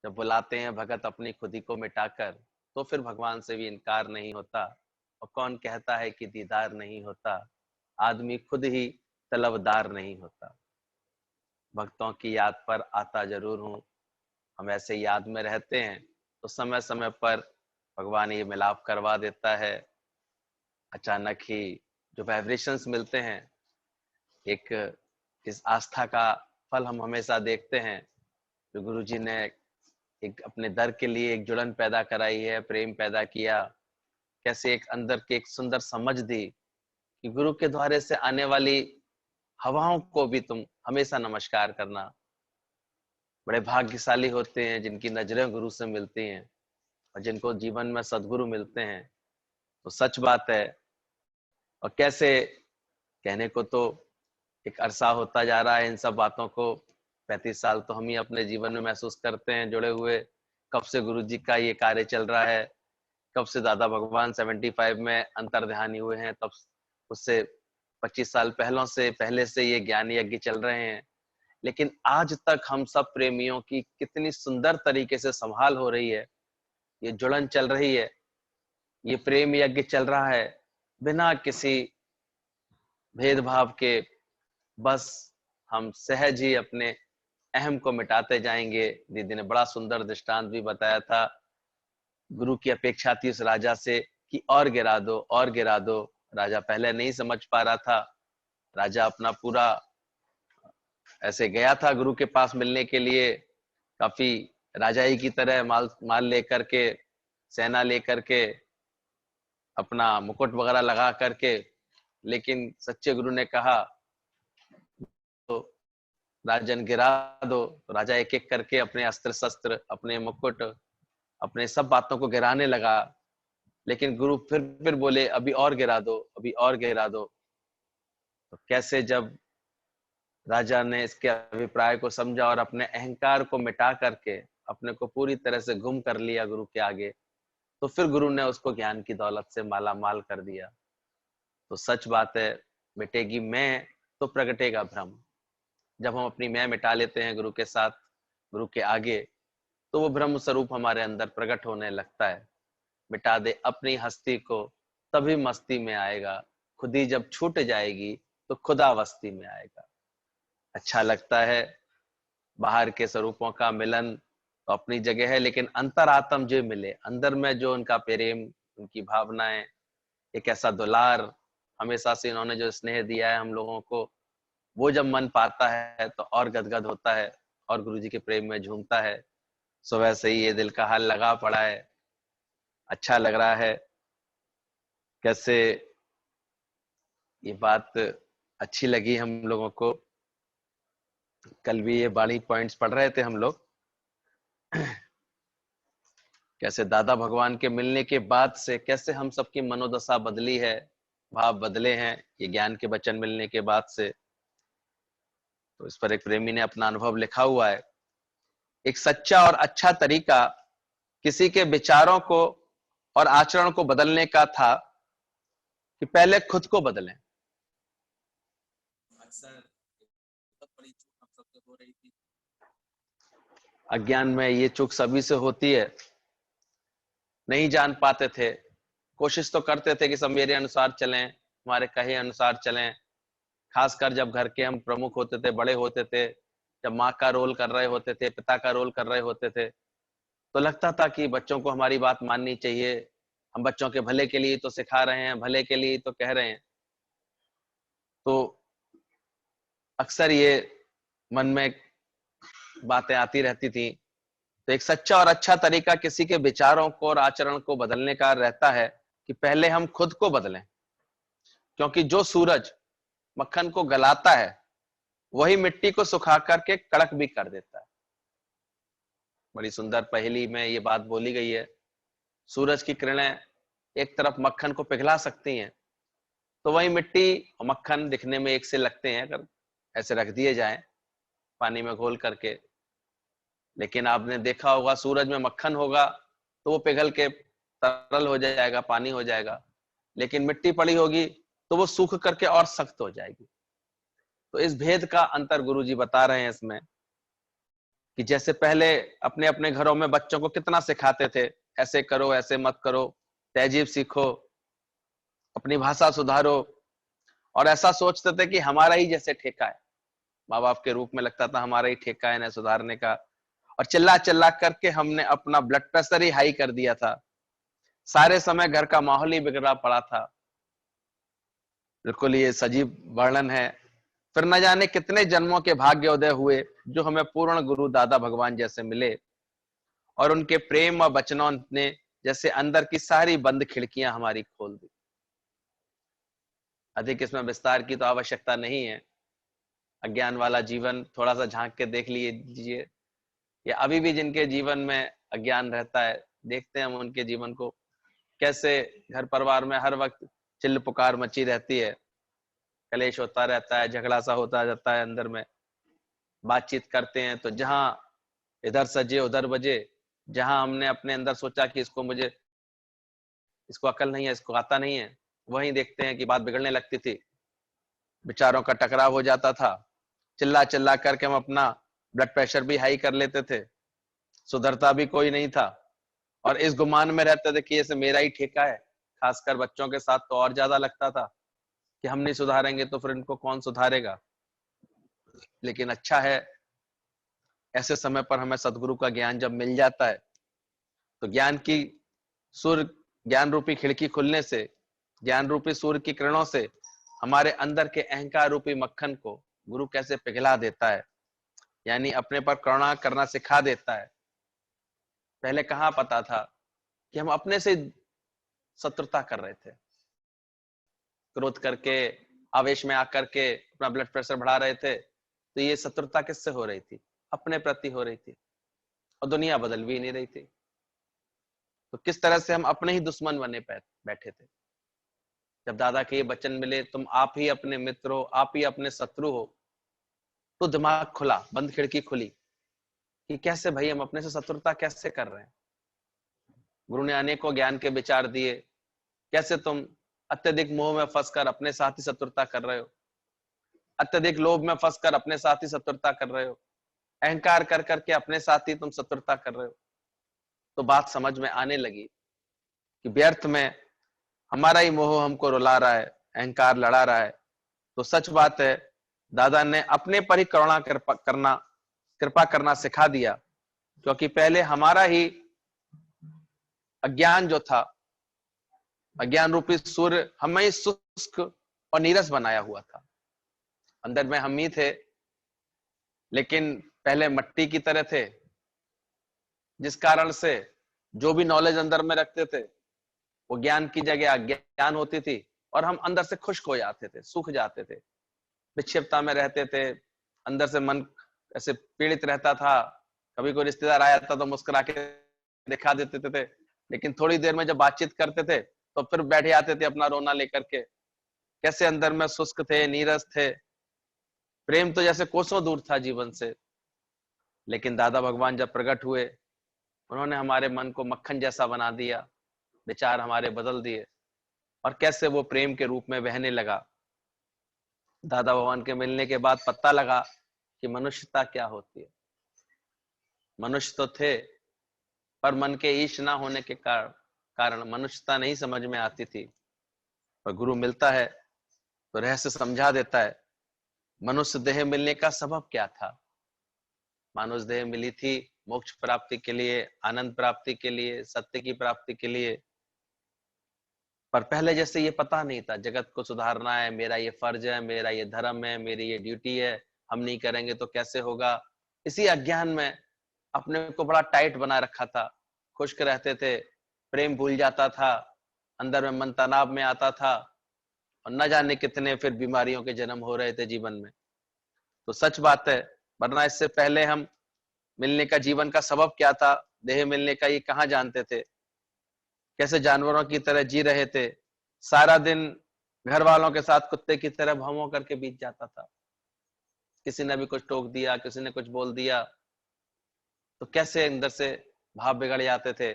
जब बुलाते हैं भगत अपनी खुदी को मिटाकर, तो फिर भगवान से भी इनकार नहीं होता। और कौन कहता है कि दीदार नहीं होता, आदमी खुद ही तलबदार नहीं होता। भक्तों की याद पर आता जरूर हूँ, हम ऐसे याद में रहते हैं तो समय समय पर भगवान ये मिलाप करवा देता है। अचानक ही जो वाइब्रेशंस मिलते हैं, एक इस आस्था का फल हम हमेशा देखते हैं। जो गुरु जी ने एक अपने दर के लिए एक जुड़न पैदा कराई है, प्रेम पैदा किया, कैसे एक अंदर की एक सुंदर समझ दी कि गुरु के द्वारे से आने वाली हवाओं को भी तुम हमेशा नमस्कार करना। बड़े भाग्यशाली होते हैं जिनकी नजरें गुरु से मिलती हैं और जिनको जीवन में सदगुरु मिलते हैं। तो सच बात है। और कैसे कहने को तो एक अरसा होता जा रहा है इन सब बातों को, 35 साल तो हम ही अपने जीवन में महसूस करते हैं जुड़े हुए। कब से गुरु जी का ये कार्य चल रहा है, कब से दादा भगवान 75 में अंतर्ध्यानी हुए हैं, तब उससे 25 साल पहले से ये ज्ञान यज्ञ चल रहे हैं। लेकिन आज तक हम सब प्रेमियों की कितनी सुंदर तरीके से संभाल हो रही है, ये जुड़न चल रही है, ये प्रेम यज्ञ चल रहा है बिना किसी भेदभाव के। बस हम सहज ही अपने अहम को मिटाते जाएंगे। दीदी ने बड़ा सुंदर दृष्टांत भी बताया था। गुरु की अपेक्षा थी उस राजा से कि और गिरा दो और गिरा दो। राजा पहले नहीं समझ पा रहा था। राजा अपना पूरा ऐसे गया था गुरु के पास मिलने के लिए, काफी राजाई की तरह माल माल लेकर के, सेना लेकर के, अपना मुकुट वगैरह लगा करके। लेकिन सच्चे गुरु ने कहा तो राजन गिरा दो। तो राजा एक एक करके अपने अस्त्र शस्त्र, अपने मुकुट, अपने सब बातों को गिराने लगा। लेकिन गुरु फिर बोले अभी और गिरा दो, अभी और गिरा दो। तो कैसे जब राजा ने इसके अभिप्राय को समझा और अपने अहंकार को मिटा करके अपने को पूरी तरह से गुम कर लिया गुरु के आगे, तो फिर गुरु ने उसको ज्ञान की दौलत से माला माल कर दिया। तो सच बात है, मिटेगी मैं तो प्रगटेगा भ्रम। जब हम अपनी मैं मिटा लेते हैं गुरु के साथ, गुरु के आगे, तो वो ब्रह्म स्वरूप हमारे अंदर प्रकट होने लगता है। मिटा दे अपनी हस्ती को तभी मस्ती में आएगा, खुद ही जब छूट जाएगी तो खुदावस्ती में आएगा। अच्छा लगता है बाहर के स्वरूपों का मिलन तो अपनी जगह है, लेकिन अंतरात्म जो मिले, अंदर में जो उनका प्रेम, उनकी भावनाएं, एक ऐसा दुलार, हमेशा से इन्होंने जो स्नेह दिया है हम लोगों को, वो जब मन पाता है तो और गदगद होता है और गुरु जी के प्रेम में झूमता है। सुबह से ही ये दिल का हाल लगा पड़ा है। अच्छा लग रहा है कैसे ये बात अच्छी लगी हम लोगों को। कल भी ये बाणी पॉइंट्स पढ़ रहे थे हम लोग, कैसे दादा भगवान के मिलने के बाद से कैसे हम सबकी मनोदशा बदली है, भाव बदले हैं ये ज्ञान के वचन मिलने के बाद से। तो इस पर एक प्रेमी ने अपना अनुभव लिखा हुआ है। एक सच्चा और अच्छा तरीका किसी के विचारों को और आचरण को बदलने का था कि पहले खुद को बदलें। अक्सर बहुत बड़ी चूक हम सबसे हो रही थी, अज्ञान में ये चूक सभी से होती है। नहीं जान पाते थे, कोशिश तो करते थे कि सब मेरे अनुसार चलें, हमारे कहे अनुसार चलें। खासकर जब घर के हम प्रमुख होते थे, बड़े होते थे, जब माँ का रोल कर रहे होते थे, पिता का रोल कर रहे होते थे, तो लगता था कि बच्चों को हमारी बात माननी चाहिए। हम बच्चों के भले के लिए तो सिखा रहे हैं, भले के लिए तो कह रहे हैं। तो अक्सर ये मन में बातें आती रहती थी। तो एक सच्चा और अच्छा तरीका किसी के विचारों को और आचरण को बदलने का रहता है कि पहले हम खुद को बदलें। क्योंकि जो सूरज मक्खन को गलाता है वही मिट्टी को सुखा करके कड़क भी कर देता है। बड़ी सुंदर पहेली में ये बात बोली गई है। सूरज की किरणें एक तरफ मक्खन को पिघला सकती हैं, तो वही मिट्टी और मक्खन दिखने में एक से लगते हैं अगर ऐसे रख दिए जाएं पानी में घोल करके। लेकिन आपने देखा होगा सूरज में मक्खन होगा तो वो पिघल के तरल हो जाएगा, पानी हो जाएगा। लेकिन मिट्टी पड़ी होगी तो वो सूख करके और सख्त हो जाएगी। तो इस भेद का अंतर गुरुजी बता रहे हैं इसमें कि जैसे पहले अपने अपने घरों में बच्चों को कितना सिखाते थे, ऐसे करो, ऐसे मत करो, तहजीब सीखो, अपनी भाषा सुधारो, और ऐसा सोचते थे कि हमारा ही जैसे ठेका है, माँ बाप के रूप में लगता था हमारा ही ठेका है ना सुधारने का। और चिल्ला चिल्ला करके हमने अपना ब्लड प्रेशर ही हाई कर दिया था, सारे समय घर का माहौल ही बिगड़ा पड़ा था। बिल्कुल ये सजीव वर्णन है। फिर न जाने कितने जन्मों के भाग्योदय हुए जो हमें पूर्ण गुरु दादा भगवान जैसे मिले, और उनके प्रेम और वचनों ने जैसे अंदर की सारी बंद खिड़कियां हमारी खोल दी। अधिक इसमें विस्तार की तो आवश्यकता नहीं है। अज्ञान वाला जीवन थोड़ा सा झांक के देख लीजिए, या अभी भी जिनके जीवन में अज्ञान रहता है, देखते हैं हम उनके जीवन को, कैसे घर परिवार में हर वक्त चिल्ल पुकार मची रहती है, कलेश होता रहता है, झगड़ा सा होता जाता है अंदर में। बातचीत करते हैं तो जहां इधर सजे उधर बजे, जहां हमने अपने अंदर सोचा कि इसको अकल नहीं है, इसको आता नहीं है, वहीं देखते हैं कि बात बिगड़ने लगती थी, विचारों का टकराव हो जाता था, चिल्ला चिल्ला करके हम अपना ब्लड प्रेशर भी हाई कर लेते थे, सुधरता भी कोई नहीं था, और इस गुमान में रहते थे कि ये मेरा ही ठेका है। खासकर बच्चों के साथ तो और ज्यादा लगता था कि हम नहीं सुधारेंगे तो फिर इनको कौन सुधारेगा। लेकिन अच्छा है, ऐसे समय पर हमें सदगुरु का ज्ञान जब मिल जाता है, तो ज्ञान की सूर्य, ज्ञान रूपी खिड़की खुलने से, ज्ञान रूपी सूर्य की किरणों से हमारे अंदर के अहंकार रूपी मक्खन को गुरु कैसे पिघला देता है, यानी अपने पर करुणा करना सिखा देता है। पहले कहाँ पता था कि हम अपने से शत्रुता कर रहे थे, क्रोध करके, आवेश में आकर के अपना ब्लड प्रेशर बढ़ा रहे थे, तो ये शत्रुता किससे हो रही थी? अपने प्रति हो रही थी, और दुनिया बदल भी नहीं रही थी। तो किस तरह से हम अपने ही दुश्मन बने बैठे थे। जब दादा के ये वचन मिले, तुम आप ही अपने मित्र हो, आप ही अपने शत्रु हो, तो दिमाग खुला, बंद खिड़की खुली कि कैसे भाई हम अपने से शत्रुता कैसे कर रहे हैं। गुरु ने अनेकों ज्ञान के विचार दिए, कैसे तुम अत्यधिक मोह में फंसकर अपने साथ ही शत्रुता कर रहे हो, अत्यधिक लोभ में फंसकर अपने साथ ही शत्रुता कर रहे हो, अहंकार कर करके अपने साथ ही तुम शत्रुता कर रहे हो। तो बात समझ में आने लगी कि व्यर्थ में हमारा ही मोह हमको रुला रहा है, अहंकार लड़ा रहा है। तो सच बात है, दादा ने अपने पर ही करुणा कृपा करना सिखा दिया, क्योंकि पहले हमारा ही अज्ञान जो था, अज्ञान रूपी सूर्य हमें ही शुष्क और नीरस बनाया हुआ था। अंदर में हम ही थे, लेकिन पहले मिट्टी की तरह थे, जिस कारण से जो भी नॉलेज अंदर में रखते थे वो ज्ञान की जगह अज्ञान होती थी, और हम अंदर से खुश्क हो जाते थे, सूख जाते थे, विक्षिप्तता में रहते थे, अंदर से मन ऐसे पीड़ित रहता था। कभी कोई रिश्तेदार आया था तो मुस्कुरा के दिखा देते थे, लेकिन थोड़ी देर में जब बातचीत करते थे तो फिर बैठ जाते थे अपना रोना लेकर के। कैसे अंदर में शुष्क थे, नीरस थे, प्रेम तो जैसे कोसों दूर था जीवन से। लेकिन दादा भगवान जब प्रकट हुए, उन्होंने हमारे मन को मक्खन जैसा बना दिया, विचार हमारे बदल दिए, और कैसे वो प्रेम के रूप में बहने लगा। दादा भगवान के मिलने के बाद पता लगा कि मनुष्यता क्या होती है। मनुष्य तो थे, पर मन के ईश ना होने के कारण मनुष्यता नहीं समझ में आती थी। पर गुरु मिलता है तो रहस्य समझा देता है। मनुष्य देह मिलने का सबब क्या था? मानुष देह मिली थी मोक्ष प्राप्ति के लिए, आनंद प्राप्ति के लिए, सत्य की प्राप्ति के लिए। पर पहले जैसे ये पता नहीं था, जगत को सुधारना है, मेरा ये फर्ज है, मेरा ये धर्म है, मेरी ये ड्यूटी है, हम नहीं करेंगे तो कैसे होगा। इसी अज्ञान में अपने को बड़ा टाइट बना रखा था, खुश्क रहते थे, प्रेम भूल जाता था, अंदर में मन तनाव में आता था, और न जाने कितने फिर बीमारियों के जन्म हो रहे थे जीवन में। तो सच बात है, वरना इससे पहले हम मिलने का, जीवन का सबब क्या था, देह मिलने का, ये कहाँ जानते थे। कैसे जानवरों की तरह जी रहे थे, सारा दिन घर वालों के साथ कुत्ते की तरह भौं करके बीत जाता था। किसी ने भी कुछ टोक दिया, किसी ने कुछ बोल दिया, तो कैसे अंदर से भाव बिगड़ जाते थे।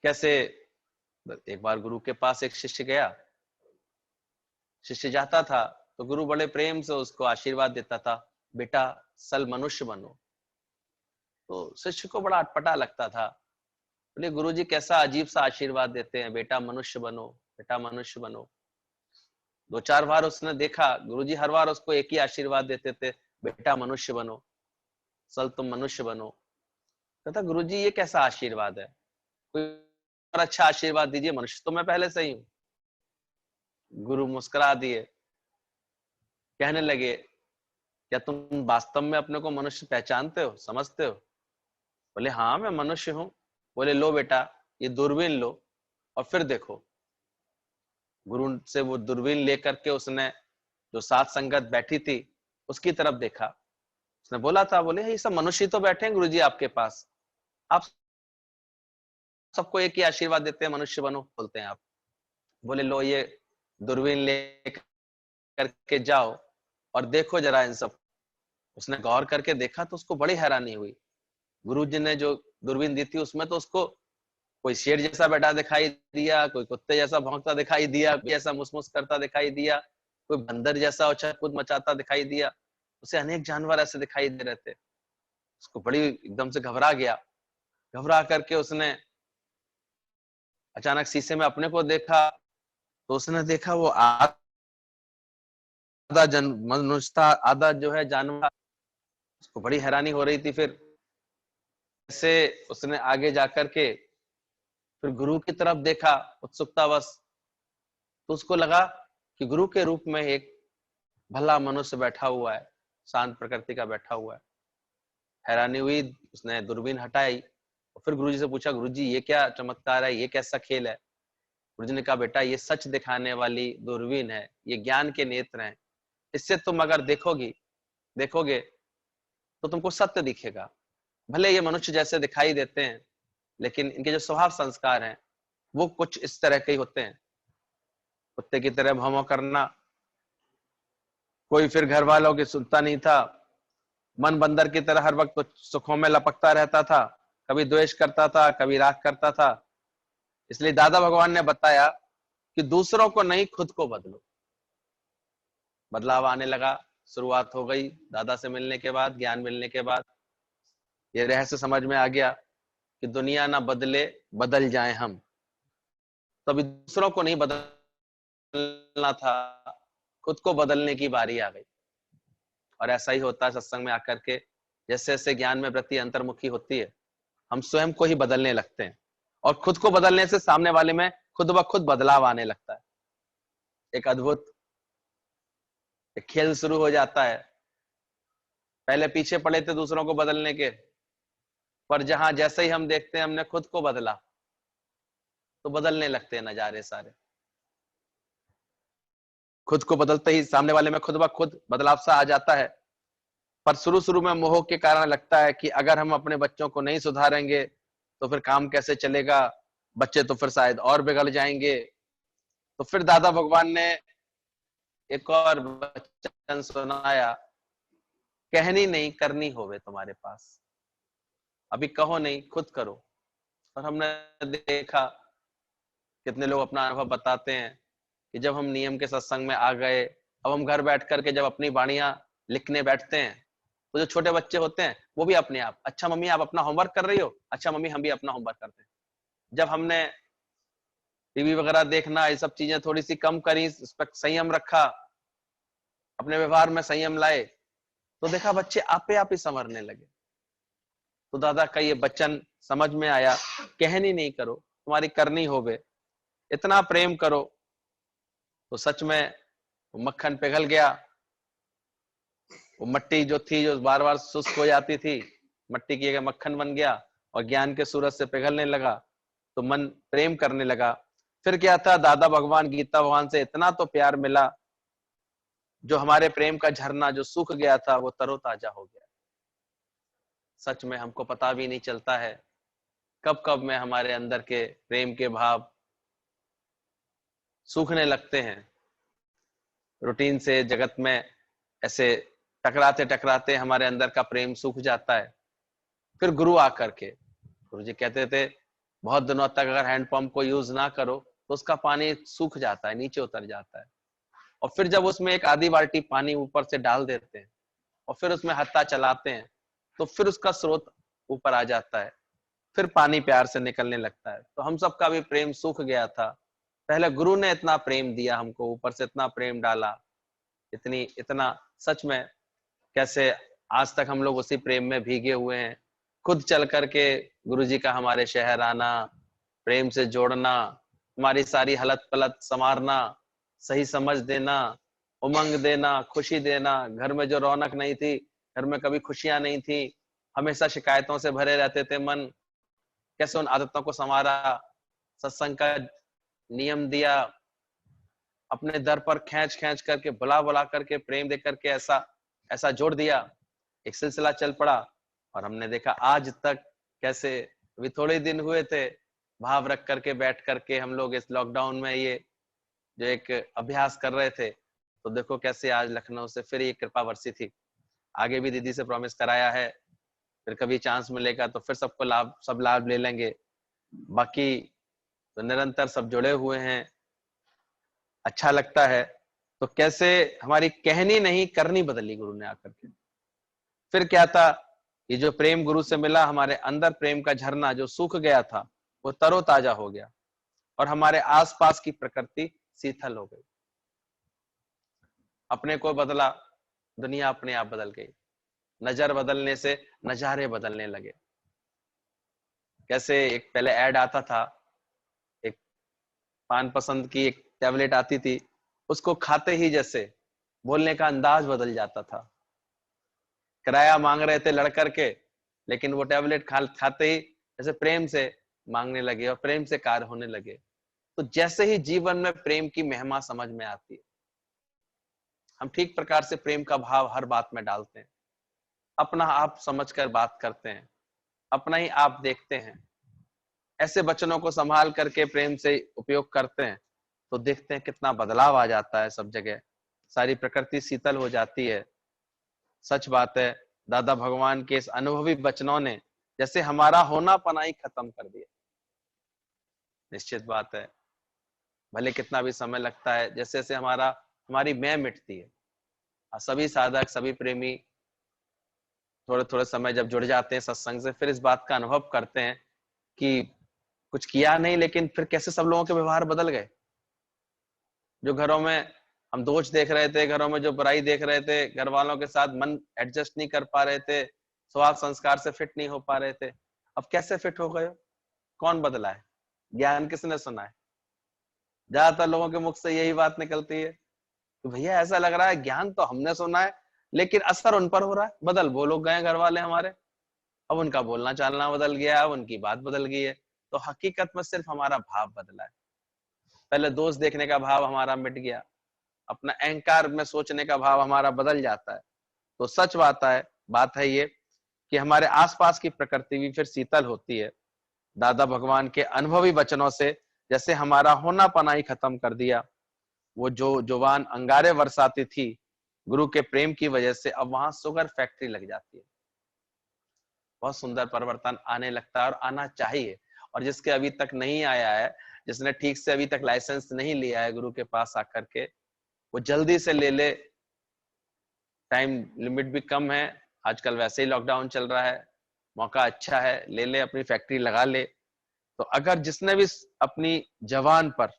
कैसे एक बार गुरु के पास एक शिष्य गया, शिष्य जाता था तो गुरु बड़े प्रेम से उसको आशीर्वाद देता था, बेटा सल मनुष्य बनो, तो शिष्य को बड़ा अटपटा लगता था। बोले गुरुजी कैसा अजीब सा आशीर्वाद देते हैं, बेटा मनुष्य बनो, बेटा मनुष्य बनो। 2-4 बार उसने देखा, गुरुजी हर बार उसको एक ही आशीर्वाद देते थे, बेटा मनुष्य बनो, सल तुम मनुष्य बनो। कहता गुरुजी ये कैसा आशीर्वाद है, कोई और अच्छा आशीर्वाद दीजिए, मनुष्य तो मैं पहले से ही हूँ। गुरु मुस्कुरा दिए, कहने लगे क्या तुम वास्तव में अपने को मनुष्य पहचानते हो, समझते हो? बोले हाँ मैं मनुष्य हूँ। बोले लो बेटा ये दूरबीन लो और फिर देखो। गुरु से वो दूरबीन लेकर के उसने जो साथ संगत बैठी थी उसकी तरफ देखा। उसने बोला था, बोले ये सब मनुष्य तो बैठे हैं गुरुजी आपके पास, आप सबको एक ही आशीर्वाद देते हैं, मनुष्य बनो बोलते हैं आप। बोले लो ये दूरबीन लेकर के जाओ और देखो जरा इन सब। उसने गौर करके देखा तो उसको बड़ी हैरानी हुई। गुरुजी ने जो दूरबीन दी थी उसमें तो उसको कोई शेर जैसा बैठा दिखाई दिया, कोई कुत्ते जैसा भौंकता दिखाई दिया, कोई ऐसा मुसमुस करता दिखाई दिया, कोई बंदर जैसा उछल कूद मचाता दिखाई दिया। उसे अनेक जानवर ऐसे दिखाई दे रहे थे। उसको बड़ी एकदम से घबरा गया। घबरा करके उसने अचानक शीशे में अपने को देखा तो उसने देखा वो आधा मनुष्य था, आधा जो है जानवर। उसको बड़ी हैरानी हो रही थी। फिर ऐसे उसने आगे जाकर के फिर गुरु की तरफ देखा उत्सुकतावश, तो उसको लगा कि गुरु के रूप में एक भला मनुष्य बैठा हुआ है, शांत प्रकृति का बैठा हुआ है। हैरानी हुई, उसने दूरबीन हटाई और फिर गुरुजी से पूछा, गुरुजी ये क्या चमत्कार है, ये कैसा खेल है? गुरुजी ने कहा बेटा ये सच दिखाने वाली दूरबीन है, ये ज्ञान के नेत्र हैं। इससे तुम अगर देखोगे तो तुमको सत्य दिखेगा। भले ये मनुष्य जैसे दिखाई देते हैं लेकिन इनके जो स्वभाव संस्कार हैं वो कुछ इस तरह के ही होते हैं। कुत्ते की तरह भौं करना, कोई फिर घर वालों की सुनता नहीं था, मन बंदर की तरह हर वक्त सुखों में लपकता रहता था, कभी द्वेष करता था, कभी राग करता था। इसलिए दादा भगवान ने बताया कि दूसरों को नहीं खुद को बदलो। बदलाव आने लगा, शुरुआत हो गई दादा से मिलने के बाद, ज्ञान मिलने के बाद ये रहस्य समझ में आ गया कि दुनिया ना बदले, बदल जाएं हम। तो अभी दूसरों को नहीं बदलना था, खुद को बदलने की बारी आ गई। और ऐसा ही होता है सत्संग में आकर के, जैसे जैसे ज्ञान में वृत्ति अंतर्मुखी होती है हम स्वयं को ही बदलने लगते हैं और खुद को बदलने से सामने वाले में खुद ब खुद बदलाव आने लगता है। एक अद्भुत एक खेल शुरू हो जाता है। पहले पीछे पड़े थे दूसरों को बदलने के, पर जहां जैसे ही हम देखते हैं हमने खुद को बदला तो बदलने लगते हैं नजारे सारे। खुद को बदलते ही सामने वाले में खुद ब खुद बदलाव सा आ जाता है। पर शुरू शुरू में मोह के कारण लगता है कि अगर हम अपने बच्चों को नहीं सुधारेंगे तो फिर काम कैसे चलेगा, बच्चे तो फिर शायद और बिगड़ जाएंगे। तो फिर दादा भगवान ने एक और वचन सुनाया, कहनी नहीं करनी होवे तुम्हारे पास, अभी कहो नहीं खुद करो। और हमने देखा कितने लोग अपना अनुभव बताते हैं कि जब हम नियम के सत्संग में आ गए, अब हम घर बैठ करके जब अपनी वाणियां लिखने बैठते हैं तो जो छोटे बच्चे होते हैं वो भी अपने आप, अच्छा मम्मी आप अपना होमवर्क कर रही हो, अच्छा मम्मी हम भी अपना होमवर्क करते हैं। जब हमने टीवी वगैरह देखना ये सब चीजें थोड़ी सी कम करी, इस पर संयम रखा, अपने व्यवहार में संयम लाए, तो देखा बच्चे आपे आप ही संवरने लगे। तो दादा का ये वचन समझ में आया, कहनी नहीं करो तुम्हारी करनी होवे, इतना प्रेम करो। तो सच में मक्खन पिघल गया। वो मट्टी जो थी जो बार बार शुष्क हो जाती थी, मट्टी की जगह मक्खन बन गया और ज्ञान के सूरज से पिघलने लगा तो मन प्रेम करने लगा। फिर क्या था, दादा भगवान गीता भगवान से इतना तो प्यार मिला, जो हमारे प्रेम का झरना जो सूख गया था वो तरोताजा हो गया। सच में हमको पता भी नहीं चलता है कब कब में हमारे अंदर के प्रेम के भाव सूखने लगते हैं। रूटीन से जगत में ऐसे टकराते टकराते हमारे अंदर का प्रेम सूख जाता है। फिर गुरु आकर के, गुरु जी कहते थे बहुत दिनों तक अगर हैंडपंप को यूज ना करो तो उसका पानी सूख जाता है, नीचे उतर जाता है। और फिर जब उसमें एक आधी बाल्टी पानी ऊपर से डाल देते हैं और फिर उसमें हत्था चलाते हैं तो फिर उसका स्रोत ऊपर आ जाता है, फिर पानी प्यार से निकलने लगता है। तो हम सबका भी प्रेम सूख गया था। पहले गुरु ने इतना प्रेम दिया हमको, ऊपर से इतना प्रेम डाला, इतनी इतना, सच में कैसे आज तक हम लोग उसी प्रेम में भीगे हुए हैं। खुद चल करके गुरु जी का हमारे शहर आना, प्रेम से जोड़ना, हमारी सारी हलत पलत संवारना, सही समझ देना, उमंग देना, खुशी देना। घर में जो रौनक नहीं थी, घर में कभी खुशियां नहीं थी, हमेशा शिकायतों से भरे रहते थे मन, कैसे उन आदतों को संवारा, सत्संग का नियम दिया, अपने दर पर खींच खींच करके, बुला बुला करके, प्रेम दे करके ऐसा ऐसा जोड़ दिया, एक सिलसिला चल पड़ा। और हमने देखा आज तक कैसे, अभी थोड़े दिन हुए थे, भाव रख करके बैठ करके हम लोग इस लॉकडाउन में ये जो एक अभ्यास कर रहे थे, तो देखो कैसे आज लखनऊ से फिर ये कृपा बरसी थी। आगे भी दीदी से प्रॉमिस कराया है, फिर कभी चांस मिलेगा तो फिर सबको सब लाभ ले लेंगे। बाकी तो निरंतर सब जुड़े हुए हैं, अच्छा लगता है। तो कैसे हमारी कहनी नहीं करनी बदली गुरु ने आकर के। फिर क्या था, ये जो प्रेम गुरु से मिला, हमारे अंदर प्रेम का झरना जो सूख गया था वो तरोताजा हो गया, और हमारे आसपास की प्रकृति शीतल हो गई। अपने को बदला, दुनिया अपने आप बदल गई। नजर बदलने से नजारे बदलने लगे। कैसे एक पहले ऐड आता था, एक पान पसंद की एक टैबलेट आती थी, उसको खाते ही जैसे बोलने का अंदाज बदल जाता था। किराया मांग रहे थे लड़ करके, लेकिन वो टैबलेट खाते ही जैसे प्रेम से मांगने लगे और प्रेम से कार्य होने लगे। तो जैसे ही जीवन में प्रेम की महिमा समझ में आती है, हम ठीक प्रकार से प्रेम का भाव हर बात में डालते हैं, अपना आप समझकर बात करते हैं, अपना ही आप देखते हैं, ऐसे वचनों को संभाल करके प्रेम से उपयोग करते हैं, तो देखते हैं कितना बदलाव आ जाता है सब जगह, सारी प्रकृति शीतल हो जाती है। सच बात है, दादा भगवान के इस अनुभवी वचनों ने जैसे हमारा होना पना ही खत्म कर दिया। निश्चित बात है, भले कितना भी समय लगता है, जैसे जैसे हमारी मैं मिटती है। सभी साधक, सभी प्रेमी थोड़े थोड़े समय जब जुड़ जाते हैं सत्संग से, फिर इस बात का अनुभव करते हैं कि कुछ किया नहीं, लेकिन फिर कैसे सब लोगों के व्यवहार बदल गए। जो घरों में हम दोष देख रहे थे, घरों में जो बुराई देख रहे थे, घर वालों के साथ मन एडजस्ट नहीं कर पा रहे थे, स्वभाव संस्कार से फिट नहीं हो पा रहे थे, अब कैसे फिट हो गए हो? कौन बदला है? ज्ञान किसने सुना है? ज्यादातर लोगों के मुख से यही बात निकलती है कि भैया ऐसा लग रहा है ज्ञान तो हमने सुना है, लेकिन असर उन पर हो रहा है। बदल वो लोग गए घर वाले हमारे, अब उनका बोलना चालना बदल गया, अब उनकी बात बदल गई है। तो हकीकत में सिर्फ हमारा भाव बदला है। पहले दोष देखने का भाव हमारा मिट गया, अपना अहंकार में सोचने का भाव हमारा बदल जाता है। तो सच बात है ये कि हमारे आसपास की प्रकृति भी फिर शीतल होती है। दादा भगवान के अनुभवी वचनों से जैसे हमारा होना पना ही खत्म कर दिया। वो जो जुबान अंगारे बरसाती थी, गुरु के प्रेम की वजह से अब वहां शुगर फैक्ट्री लग जाती है। बहुत सुंदर परिवर्तन आने लगता है और आना चाहिए। और जिसके अभी तक नहीं आया है, जिसने ठीक से अभी तक लाइसेंस नहीं लिया है गुरु के पास आकर के, वो जल्दी से ले ले। टाइम लिमिट भी कम है, आजकल वैसे ही लॉकडाउन चल रहा है, मौका अच्छा है, ले ले, अपनी फैक्ट्री लगा ले। तो अगर जिसने भी अपनी जवान पर,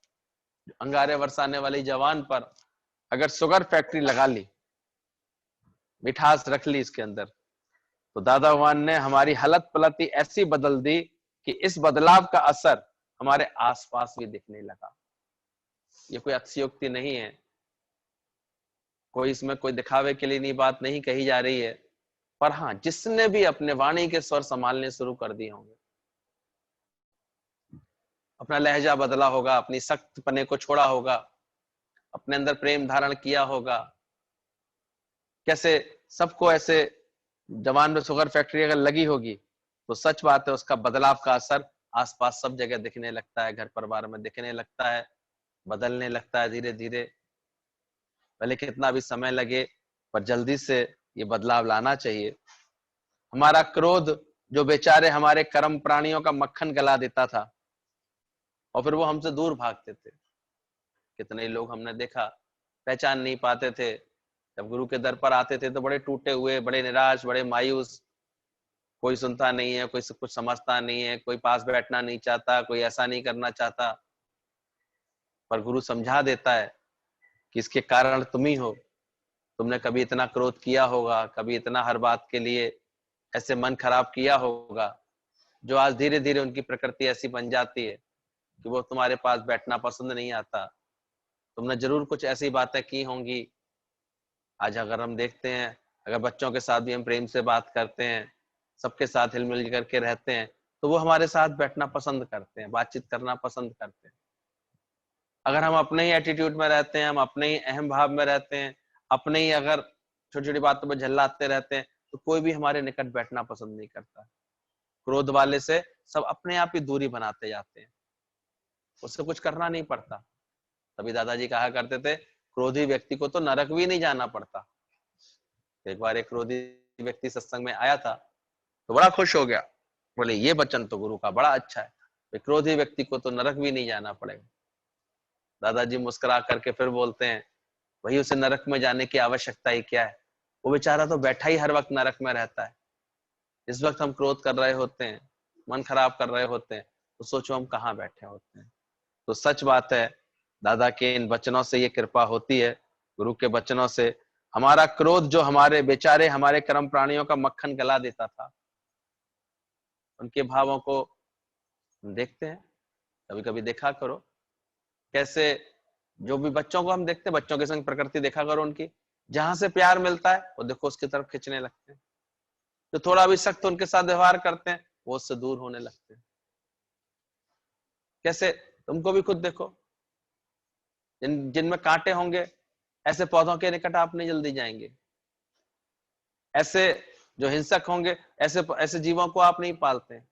अंगारे बरसाने वाली जवान पर अगर शुगर फैक्ट्री लगा ली, मिठास रख ली इसके अंदर, तो दादा भगवान ने हमारी हलत पलत ही ऐसी बदल दी कि इस बदलाव का असर हमारे आसपास भी दिखने लगा। ये कोई अतिशयोक्ति नहीं है, कोई इसमें कोई दिखावे के लिए नहीं बात नहीं कही जा रही है। पर हाँ, जिसने भी अपने वाणी के स्वर संभालने शुरू कर दिए होंगे, अपना लहजा बदला होगा, अपनी सख्त पने को छोड़ा होगा, अपने अंदर प्रेम धारण किया होगा, कैसे सबको ऐसे जवान में शुगर फैक्ट्री अगर लगी होगी, तो सच बात है उसका बदलाव का असर आसपास सब जगह दिखने लगता है, घर परिवार में दिखने लगता है, बदलने लगता है धीरे धीरे। भले कितना भी समय लगे, पर जल्दी से ये बदलाव लाना चाहिए। हमारा क्रोध जो बेचारे हमारे कर्म प्राणियों का मक्खन गला देता था, और फिर वो हमसे दूर भागते थे। कितने लोग हमने देखा पहचान नहीं पाते थे, जब गुरु के दर पर आते थे तो बड़े टूटे हुए, बड़े निराश, बड़े मायूस, कोई सुनता नहीं है, कोई कुछ समझता नहीं है, कोई पास बैठना नहीं चाहता, कोई ऐसा नहीं करना चाहता। पर गुरु समझा देता है कि इसके कारण तुम ही हो। तुमने कभी इतना क्रोध किया होगा, कभी इतना हर बात के लिए ऐसे मन खराब किया होगा, जो आज धीरे धीरे उनकी प्रकृति ऐसी बन जाती है कि वो तुम्हारे पास बैठना पसंद नहीं आता। तुमने जरूर कुछ ऐसी बातें की होंगी। आज अगर हम देखते हैं, अगर बच्चों के साथ भी हम प्रेम से बात करते हैं, सबके साथ हिलमिल करके रहते हैं, तो वो हमारे साथ बैठना पसंद करते हैं, बातचीत करना पसंद करते हैं। अगर हम अपने ही एटीट्यूड में रहते हैं, हम अपने ही अहम भाव में रहते हैं, अपने ही अगर छोटी छोटी बातों पर झल्लाते रहते हैं, तो कोई भी हमारे निकट बैठना पसंद नहीं करता। क्रोध वाले से सब अपने आप ही दूरी बनाते जाते हैं, उससे कुछ करना नहीं पड़ता। तभी दादाजी कहा करते थे, क्रोधी व्यक्ति को तो नरक भी नहीं जाना पड़ता। एक बार एक क्रोधी व्यक्ति सत्संग में आया था, तो बड़ा खुश हो गया, बोले ये वचन तो गुरु का बड़ा अच्छा है, क्रोधी व्यक्ति को तो नरक भी नहीं जाना पड़ेगा। दादाजी मुस्कुरा करके फिर बोलते हैं, वही उसे नरक में जाने की आवश्यकता ही क्या है, वो बेचारा तो बैठा ही हर वक्त नरक में रहता है। इस वक्त हम क्रोध कर रहे होते हैं, मन खराब कर रहे होते हैं, तो सोचो हम कहाँ बैठे होते हैं। तो सच बात है, दादा के इन वचनों से ये कृपा होती है, गुरु के वचनों से। हमारा क्रोध जो हमारे बेचारे हमारे कर्म प्राणियों का मक्खन गला देता था, उनके भावों को हम देखते हैं, कभी कभी देखा करो कैसे जो भी बच्चों को हम देखते हैं, बच्चों के संग प्रकृति देखा करो उनकी, जहां से प्यार मिलता है वो देखो उसकी तरफ खींचने लगते हैं। जो थोड़ा भी सख्त उनके साथ व्यवहार करते हैं, वो उससे दूर होने लगते हैं। कैसे तुमको भी खुद देखो, जिनमें कांटे होंगे, ऐसे पौधों के निकट आप नहीं जल्दी जाएंगे। ऐसे जो हिंसक होंगे, ऐसे ऐसे जीवों को आप नहीं पालते हैं।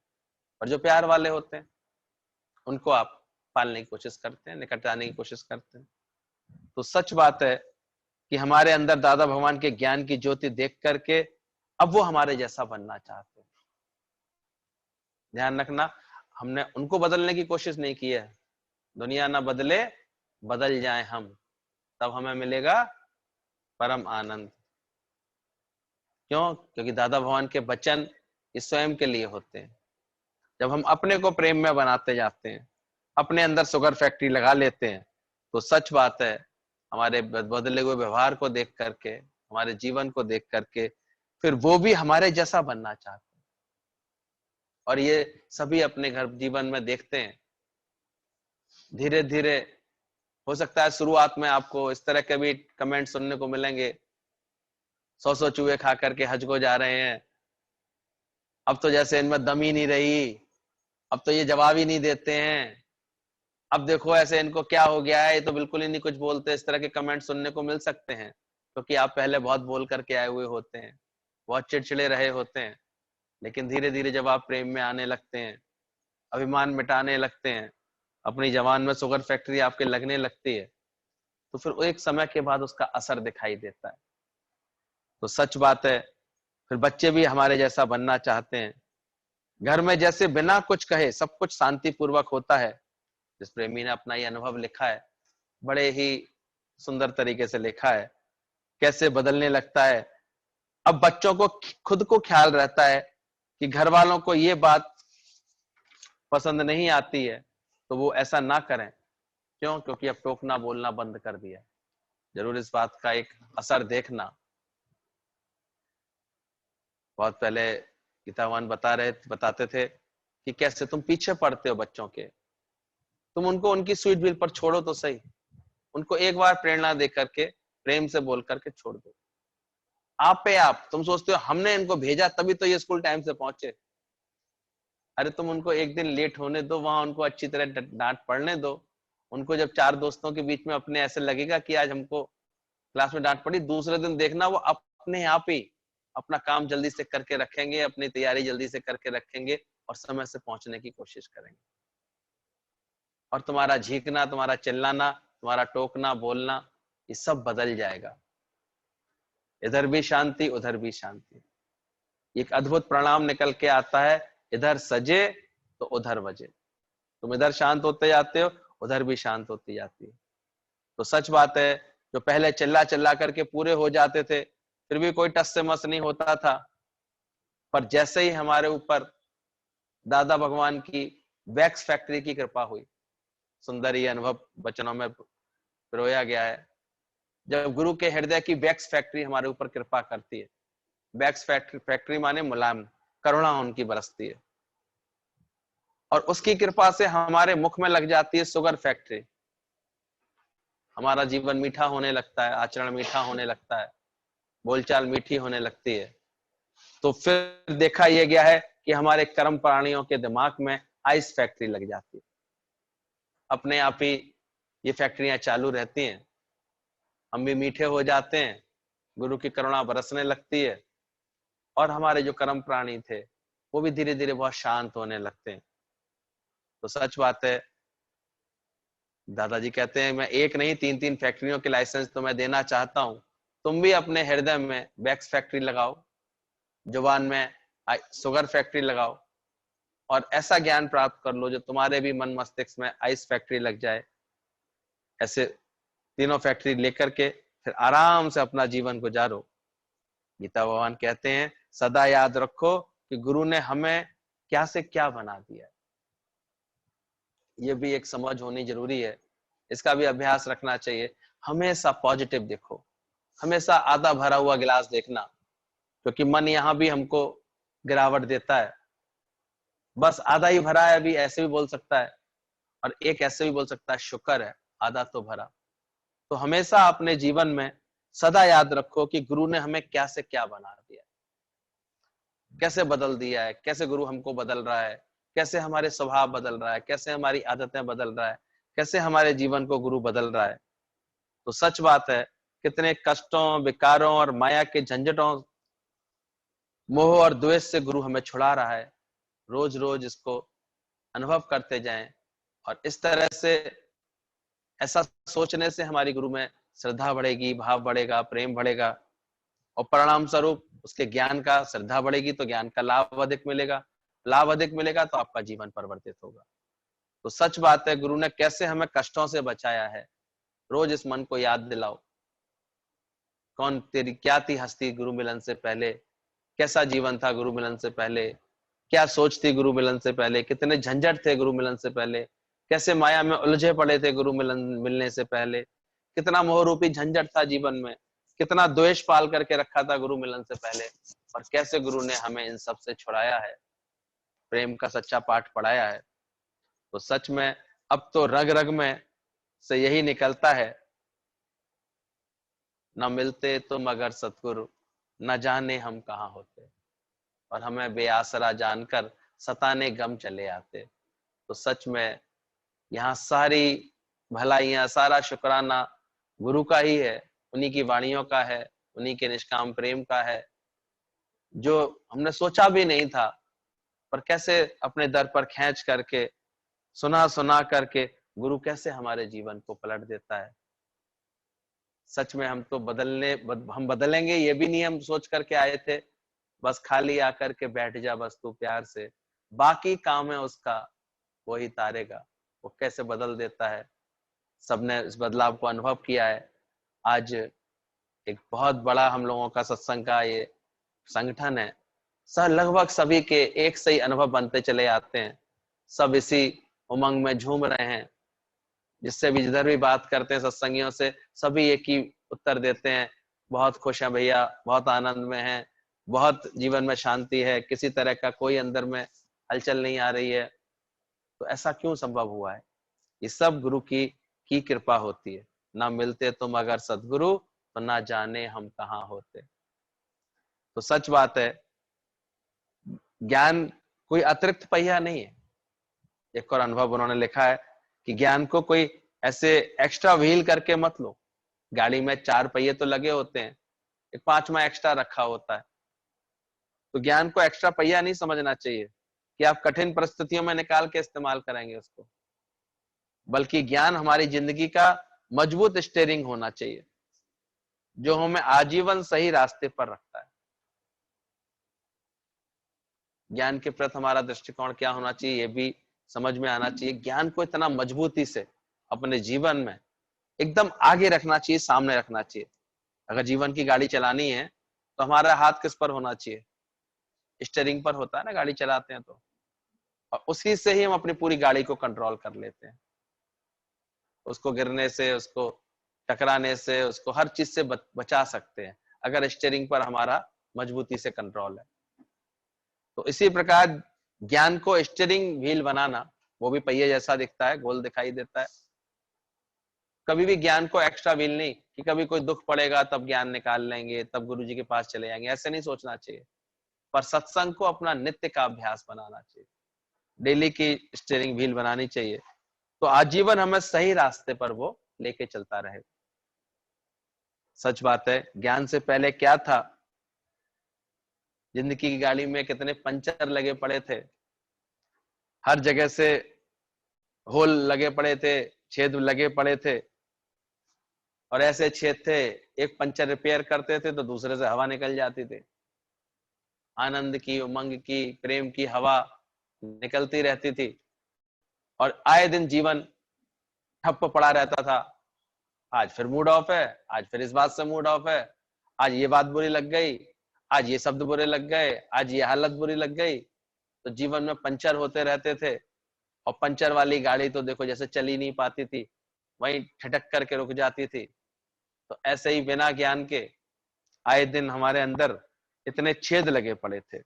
और जो प्यार वाले होते हैं, उनको आप पालने की कोशिश करते हैं, निकट आने की कोशिश करते हैं। तो सच बात है कि हमारे अंदर दादा भगवान के ज्ञान की ज्योति देख करके अब वो हमारे जैसा बनना चाहते हैं। ध्यान रखना, हमने उनको बदलने की कोशिश नहीं की है। दुनिया ना बदले, बदल जाए हम, तब हमें मिलेगा परम आनंद। क्यों? क्योंकि दादा भगवान के वचन इस स्वयं के लिए होते हैं। जब हम अपने को प्रेम में बनाते जाते हैं, अपने अंदर शुगर फैक्ट्री लगा लेते हैं, तो सच बात है हमारे बदले हुए व्यवहार को देख करके, हमारे जीवन को देख करके फिर वो भी हमारे जैसा बनना चाहते हैं। और ये सभी अपने घर जीवन में देखते हैं। धीरे धीरे हो सकता है शुरुआत में आपको इस तरह के भी कमेंट सुनने को मिलेंगे, 100 चूहे खा करके हज को जा रहे हैं, अब तो जैसे इनमें दम ही नहीं रही, अब तो ये जवाब ही नहीं देते हैं, अब देखो ऐसे इनको क्या हो गया है, ये तो बिल्कुल ही नहीं कुछ बोलते। इस तरह के कमेंट सुनने को मिल सकते हैं, क्योंकि आप पहले बहुत बोल करके आए हुए होते हैं, बहुत चिड़चिड़े रहे होते हैं। लेकिन धीरे धीरे जब आप प्रेम में आने लगते हैं, अभिमान मिटाने लगते हैं, अपनी जवान में शुगर फैक्ट्री आपके लगने लगती है, तो फिर एक समय के बाद उसका असर दिखाई देता है। तो सच बात है, फिर बच्चे भी हमारे जैसा बनना चाहते हैं। घर में जैसे बिना कुछ कहे सब कुछ शांतिपूर्वक होता है, जिस प्रेमी ने अपना ये अनुभव लिखा है, बड़े ही सुंदर तरीके से लिखा है, कैसे बदलने लगता है। अब बच्चों को खुद को ख्याल रहता है कि घर वालों को ये बात पसंद नहीं आती है, तो वो ऐसा ना करें। क्यों? क्योंकि अब टोकना बोलना बंद कर दिया। जरूर इस बात का एक असर देखना। बहुत पहले गीतावान बताते थे कि कैसे तुम पीछे पड़ते हो बच्चों के, तुम उनको उनकी स्वीट व्हील पर छोड़ो तो सही, उनको एक बार प्रेरणा दे करके, प्रेम से बोल करके छोड़ दो। आप पे आप तुम सोचते हो हमने इनको भेजा तभी तो ये स्कूल टाइम से पहुंचे। अरे तुम उनको एक दिन लेट होने दो, वहां उनको अच्छी तरह डांट पड़ने दो। उनको जब चार दोस्तों के बीच में अपने ऐसे लगेगा कि आज हमको क्लास में डांट पड़ी, दूसरे दिन देखना वो अपने आप ही अपना काम जल्दी से करके रखेंगे, अपनी तैयारी जल्दी से करके रखेंगे और समय से पहुंचने की कोशिश करेंगे। और तुम्हारा झीकना, तुम्हारा चिल्लाना, तुम्हारा टोकना बोलना, ये सब बदल जाएगा। इधर भी शांति, उधर भी शांति। एक अद्भुत परिणाम निकल के आता है, इधर सजे तो उधर बजे। तुम इधर शांत होते जाते हो, उधर भी शांत होती जाती है। तो सच बात है, जो पहले चिल्ला चिल्ला करके पूरे हो जाते थे, फिर भी कोई टस से मस नहीं होता था, पर जैसे ही हमारे ऊपर दादा भगवान की वैक्स फैक्ट्री की कृपा हुई, सुंदर ये अनुभव वचनों में पिरोया गया है। जब गुरु के हृदय की वैक्स फैक्ट्री हमारे ऊपर कृपा करती है, वैक्स फैक्ट्री माने मुलायम, करुणा उनकी बरसती है, और उसकी कृपा से हमारे मुख में लग जाती है शुगर फैक्ट्री। हमारा जीवन मीठा होने लगता है, आचरण मीठा होने लगता है, बोलचाल मीठी होने लगती है। तो फिर देखा यह गया है कि हमारे कर्म प्राणियों के दिमाग में आइस फैक्ट्री लग जाती है, अपने आप ही ये फैक्ट्रियां चालू रहती हैं, हम भी मीठे हो जाते हैं, गुरु की करुणा बरसने लगती है, और हमारे जो कर्म प्राणी थे वो भी धीरे धीरे बहुत शांत होने लगते हैं। तो सच बात है, दादाजी कहते हैं मैं एक नहीं 3-3 फैक्ट्रियों के लाइसेंस तो मैं देना चाहता हूं, तुम भी अपने हृदय में वैक्स फैक्ट्री लगाओ, जुबान में शुगर फैक्ट्री लगाओ, और ऐसा ज्ञान प्राप्त कर लो जो तुम्हारे भी मन मस्तिष्क में आइस फैक्ट्री लग जाए। ऐसे तीनों फैक्ट्री लेकर के फिर आराम से अपना जीवन गुजारो। गीता भगवान कहते हैं सदा याद रखो कि गुरु ने हमें क्या से क्या बना दिया है। ये भी एक समझ होनी जरूरी है, इसका भी अभ्यास रखना चाहिए। हमेशा पॉजिटिव देखो, हमेशा आधा भरा हुआ गिलास देखना, क्योंकि मन यहाँ भी हमको गिरावट देता है। बस आधा ही भरा है, अभी ऐसे भी बोल सकता है, और एक ऐसे भी बोल सकता है शुक्र है आधा तो भरा। तो हमेशा अपने जीवन में सदा याद रखो कि गुरु ने हमें क्या से क्या बना दिया, कैसे बदल दिया है, कैसे गुरु हमको बदल रहा है, कैसे हमारे स्वभाव बदल रहा है, कैसे हमारी आदतें बदल रहा है, कैसे हमारे जीवन को गुरु बदल रहा है। तो सच बात है, कितने कष्टों, विकारों और माया के झंझटों, मोह और द्वेष से गुरु हमें छुड़ा रहा है। रोज रोज इसको अनुभव करते जाएं, और इस तरह से ऐसा सोचने से हमारी गुरु में श्रद्धा बढ़ेगी, भाव बढ़ेगा, प्रेम बढ़ेगा, और परिणाम स्वरूप उसके ज्ञान का, श्रद्धा बढ़ेगी तो ज्ञान का लाभ अधिक मिलेगा, लाभ अधिक मिलेगा तो आपका जीवन परिवर्तित होगा। तो सच बात है, गुरु ने कैसे हमें कष्टों से बचाया है, रोज इस मन को याद दिलाओ। कौन तेरी क्या थी हस्ती गुरु मिलन से पहले, कैसा जीवन था गुरु मिलन से पहले, क्या सोच थी गुरु मिलन से पहले, कितने झंझट थे गुरु मिलन से पहले, कैसे माया में उलझे पड़े थे गुरु मिलन मिलने से पहले, कितना मोहरूपी झंझट था जीवन में, कितना द्वेष पाल करके रखा था गुरु मिलन से पहले, और कैसे गुरु ने हमें इन सब से छुड़ाया है, प्रेम का सच्चा पाठ पढ़ाया है। तो सच में अब तो रग रग में से यही निकलता है, न मिलते तो मगर सतगुरु, न जाने हम कहाँ होते, और हमें बेआसरा जानकर सताने गम चले आते। तो सच में यहाँ सारी भलाइयां, सारा शुक्राना गुरु का ही है, उन्हीं की वाणियों का है, उन्हीं के निष्काम प्रेम का है, जो हमने सोचा भी नहीं था, पर कैसे अपने दर पर खींच करके, सुना सुना करके गुरु कैसे हमारे जीवन को पलट देता है। सच में हम तो हम बदलेंगे ये भी नहीं हम सोच करके आए थे, बस खाली आकर के बैठ जा बस तू प्यार से, बाकी काम है उसका वही तारेगा। वो कैसे बदल देता है, सबने इस बदलाव को अनुभव किया है। आज एक बहुत बड़ा हम लोगों का सत्संग का ये संगठन है, लगभग सभी के एक से ही अनुभव बनते चले आते हैं, सब इसी उमंग में झूम रहे हैं। जिससे भी जिधर भी बात करते हैं सत्संगियों से, सभी एक ही उत्तर देते हैं, बहुत खुश हैं भैया, बहुत आनंद में हैं, बहुत जीवन में शांति है, किसी तरह का कोई अंदर में हलचल नहीं आ रही है। तो ऐसा क्यों संभव हुआ है? ये सब गुरु की कृपा होती है। ना मिलते तुम अगर सदगुरु, तो ना जाने हम कहाँ होते। तो सच बात है, ज्ञान कोई अतिरिक्त पहिया नहीं है। एक और अनुभव उन्होंने लिखा है कि ज्ञान को कोई ऐसे एक्स्ट्रा व्हील करके मत लो। गाड़ी में 4 पहिए तो लगे होते हैं, एक 5वां एक्स्ट्रा रखा होता है। तो ज्ञान को एक्स्ट्रा पहिया नहीं समझना चाहिए कि आप कठिन परिस्थितियों में निकाल के इस्तेमाल करेंगे उसको, बल्कि ज्ञान हमारी जिंदगी का मजबूत स्टीयरिंग होना चाहिए, जो हमें आजीवन सही रास्ते पर रखता है। ज्ञान के प्रति हमारा दृष्टिकोण क्या होना चाहिए, ये भी समझ में आना चाहिए। ज्ञान को इतना मजबूती से अपने जीवन में एकदम आगे रखना चाहिए, सामने रखना चाहिए। अगर जीवन की गाड़ी चलानी है तो हमारा हाथ किस पर होना चाहिए? स्टीयरिंग पर होता है ना, गाड़ी चलाते हैं तो, और उसी से ही हम अपनी पूरी गाड़ी को कंट्रोल कर लेते हैं। उसको गिरने से, उसको टकराने से, उसको हर चीज से बचा सकते हैं अगर स्टीयरिंग पर हमारा मजबूती से कंट्रोल है। तो इसी प्रकार ज्ञान को स्टीयरिंग व्हील बनाना, वो भी पहिए जैसा दिखता है, गोल दिखाई देता है। कभी भी ज्ञान को एक्स्ट्रा व्हील नहीं कि कभी कोई दुख पड़ेगा तब ज्ञान निकाल लेंगे, तब गुरुजी के पास चले जाएंगे, ऐसे नहीं सोचना चाहिए। पर सत्संग को अपना नित्य का अभ्यास बनाना चाहिए, डेली की स्टीयरिंग व्हील बनानी चाहिए, तो आजीवन हमें सही रास्ते पर वो लेके चलता रहे। सच बात है, ज्ञान से पहले क्या था? जिंदगी की गाड़ी में कितने पंचर लगे पड़े थे, हर जगह से होल लगे पड़े थे, छेद लगे पड़े थे, और ऐसे छेद थे, एक पंचर रिपेयर करते थे तो दूसरे से हवा निकल जाती थी। आनंद की, उमंग की, प्रेम की हवा निकलती रहती थी, और आए दिन जीवन ठप पड़ा रहता था। आज फिर मूड ऑफ है, आज फिर इस बात से मूड ऑफ है, आज ये बात बुरी लग गई, आज ये शब्द बुरे लग गए, आज ये हालत बुरी लग गई। तो जीवन में पंचर होते रहते थे, और पंचर वाली गाड़ी तो देखो जैसे चल ही नहीं पाती थी, वहीं ठटक करके रुक जाती थी। तो ऐसे ही बिना ज्ञान के आए दिन हमारे अंदर इतने छेद लगे पड़े थे,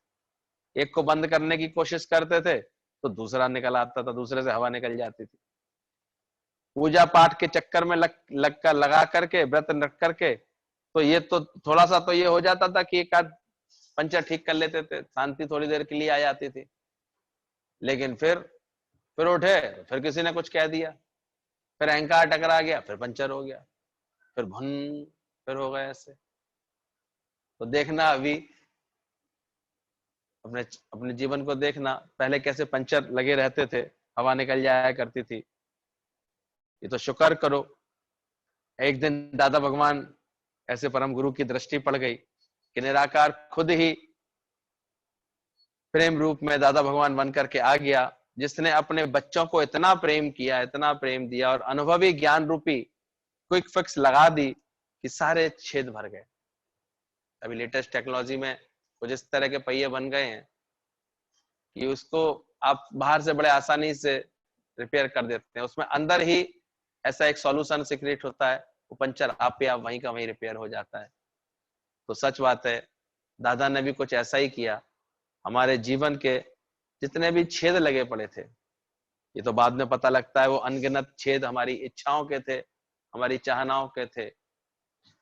एक को बंद करने की कोशिश करते थे तो दूसरा निकल आता था, दूसरे से हवा निकल जाती थी। पूजा पाठ के चक्कर में लगा करके, व्रत रख करके, तो ये तो थोड़ा सा तो ये हो जाता था कि एक आध पंचर ठीक कर लेते थे, शांति थोड़ी देर के लिए आ जाती थी। लेकिन फिर उठे, फिर किसी ने कुछ कह दिया, फिर अहंकार टकरा गया, फिर पंचर हो गया, फिर भुन, फिर हो गया ऐसे। तो देखना अभी अपने अपने जीवन को देखना, पहले कैसे पंचर लगे रहते थे, हवा निकल जाया करती थी। ये तो शुक्र करो, एक दिन दादा भगवान ऐसे परम गुरु की दृष्टि पड़ गई कि निराकार खुद ही प्रेम रूप में दादा भगवान बन करके आ गया, जिसने अपने बच्चों को इतना प्रेम किया, इतना प्रेम दिया, और अनुभवी ज्ञान रूपी क्विक फिक्स लगा दी कि सारे छेद भर गए। अभी लेटेस्ट टेक्नोलॉजी में कुछ इस तरह के पहिए बन गए हैं कि उसको आप बाहर से बड़े आसानी से रिपेयर कर देते हैं, उसमें अंदर ही ऐसा एक सॉल्यूशन सीक्रेट होता है, वो पंचर आप पे आप वहीं का वहीं रिपेयर हो जाता है। तो सच बात है, दादा ने भी कुछ ऐसा ही किया। हमारे जीवन के जितने भी छेद लगे पड़े थे, ये तो बाद में पता लगता है वो अनगिनत छेद हमारी इच्छाओं के थे, हमारी चाहनाओं के थे।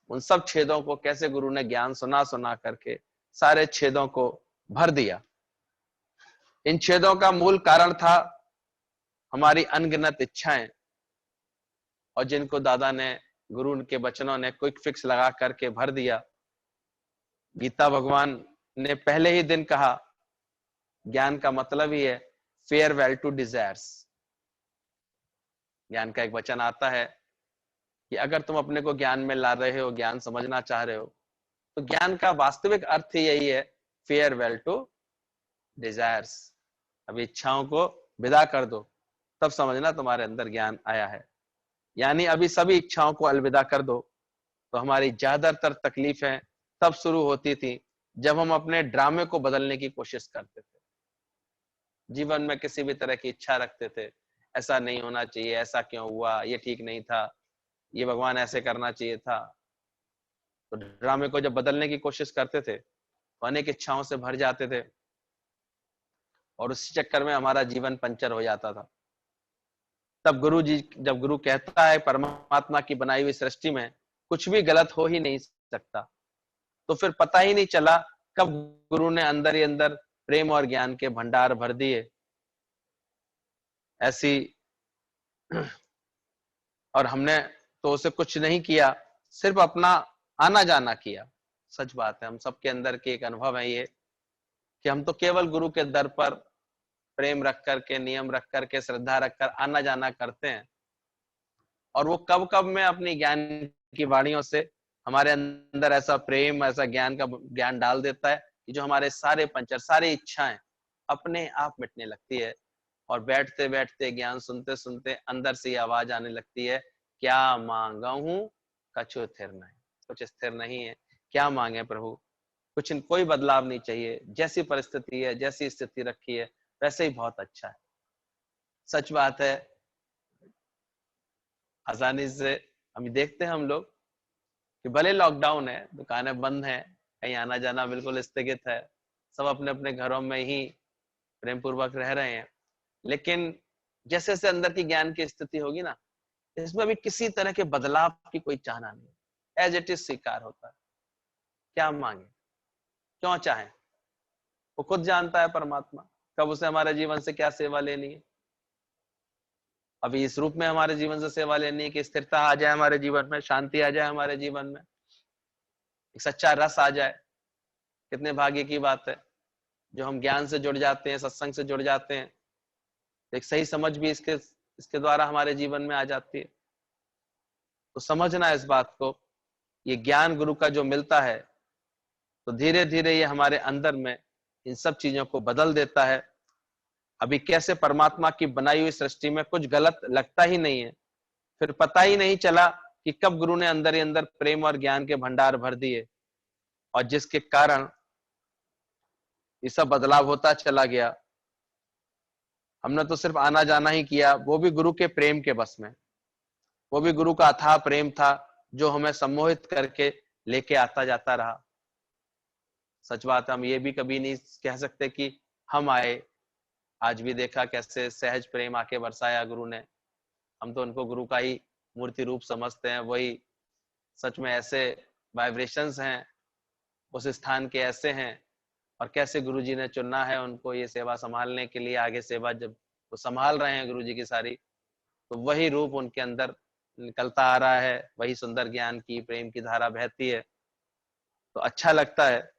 उन सब छेदों को कैसे गुरु ने ज्ञान सुना सुना करके सारे छेदों को भर दिया। इन छेदों का मूल कारण था हमारी अनगिनत इच्छाएं, और जिनको दादा ने, गुरु के वचनों ने क्विक फिक्स लगा करके भर दिया। गीता भगवान ने पहले ही दिन कहा, ज्ञान का मतलब ही है फेयरवेल टू डिजायर्स। ज्ञान का एक वचन आता है कि अगर तुम अपने को ज्ञान में ला रहे हो, ज्ञान समझना चाह रहे हो, तो ज्ञान का वास्तविक अर्थ ही यही है, फेयरवेल टू डिजायर्स। अब इच्छाओं को विदा कर दो, तब समझना तुम्हारे अंदर ज्ञान आया है। यानी अभी सभी इच्छाओं को अलविदा कर दो। तो हमारी ज्यादातर तकलीफें तब शुरू होती थी जब हम अपने ड्रामे को बदलने की कोशिश करते थे, जीवन में किसी भी तरह की इच्छा रखते थे, ऐसा नहीं होना चाहिए, ऐसा क्यों हुआ, ये ठीक नहीं था, ये भगवान ऐसे करना चाहिए था। तो ड्रामे को जब बदलने की कोशिश करते थे तो अनेक इच्छाओं से भर जाते थे, और उसी चक्कर में हमारा जीवन पंचर हो जाता था। तब गुरु जी, जब गुरु कहता है परमात्मा की बनाई हुई सृष्टि में कुछ भी गलत हो ही नहीं सकता, तो फिर पता ही नहीं चला कब गुरु ने अंदर ही अंदर प्रेम और ज्ञान के भंडार भर दिए ऐसी। और हमने तो उसे कुछ नहीं किया, सिर्फ अपना आना जाना किया। सच बात है, हम सबके अंदर के एक अनुभव है ये कि हम तो केवल गुरु के दर पर प्रेम रख करके, नियम रख करके, श्रद्धा रखकर आना जाना करते हैं, और वो कब कब में अपनी ज्ञान की वाणियों से हमारे अंदर ऐसा प्रेम, ऐसा ज्ञान का ज्ञान डाल देता है कि जो हमारे सारे पंचर, सारी इच्छाएं अपने आप मिटने लगती है। और बैठते बैठते, ज्ञान सुनते सुनते अंदर से आवाज आने लगती है, क्या मांगा हूं, कछु स्थिर नहीं, कुछ स्थिर नहीं है, क्या मांगे प्रभु। कोई बदलाव नहीं चाहिए, जैसी परिस्थिति है, जैसी स्थिति रखी है वैसे ही बहुत अच्छा है। सच बात है, आसानी से हम देखते हैं हम लोग कि भले लॉकडाउन है, दुकानें बंद हैं, कहीं आना जाना बिल्कुल स्थगित है, सब अपने अपने घरों में ही प्रेम पूर्वक रह रहे हैं, लेकिन जैसे जैसे अंदर की ज्ञान की स्थिति होगी ना, इसमें भी किसी तरह के बदलाव की कोई चाहना नहीं, एज इट इज स्वीकार होता है। क्या मांगे, क्यों चाहे, वो खुद जानता है परमात्मा कब उसे हमारे जीवन से क्या सेवा लेनी है। अभी इस रूप में हमारे जीवन से सेवा लेनी है कि स्थिरता आ जाए हमारे जीवन में, शांति आ जाए हमारे जीवन में, एक सच्चा रस आ जाए। कितने भाग्य की बात है जो हम ज्ञान से जुड़ जाते हैं, सत्संग से जुड़ जाते हैं, एक सही समझ भी इसके द्वारा हमारे जीवन में आ जाती है। तो समझना इस बात को, ये ज्ञान गुरु का जो मिलता है तो धीरे धीरे ये हमारे अंदर में इन सब चीजों को बदल देता है। अभी कैसे परमात्मा की बनाई हुई सृष्टि में कुछ गलत लगता ही नहीं है, फिर पता ही नहीं चला कि कब गुरु ने अंदर ही अंदर प्रेम और ज्ञान के भंडार भर दिए, और जिसके कारण ये सब बदलाव होता चला गया। हमने तो सिर्फ आना जाना ही किया, वो भी गुरु के प्रेम के बस में, वो भी गुरु का अथाह प्रेम था जो हमें सम्मोहित करके लेके आता जाता रहा। सच बात है, हम ये भी कभी नहीं कह सकते कि हम आए, आज भी देखा कैसे सहज प्रेम आके बरसाया गुरु ने, हम तो उनको गुरु का ही मूर्ति रूप समझते हैं। वही सच में ऐसे वाइब्रेशंस हैं, उस स्थान के ऐसे हैं, और कैसे गुरु जी ने चुना है उनको ये सेवा संभालने के लिए। आगे सेवा जब वो संभाल रहे हैं गुरु जी की सारी, तो वही रूप उनके अंदर निकलता आ रहा है, वही सुंदर ज्ञान की प्रेम की धारा बहती है, तो अच्छा लगता है।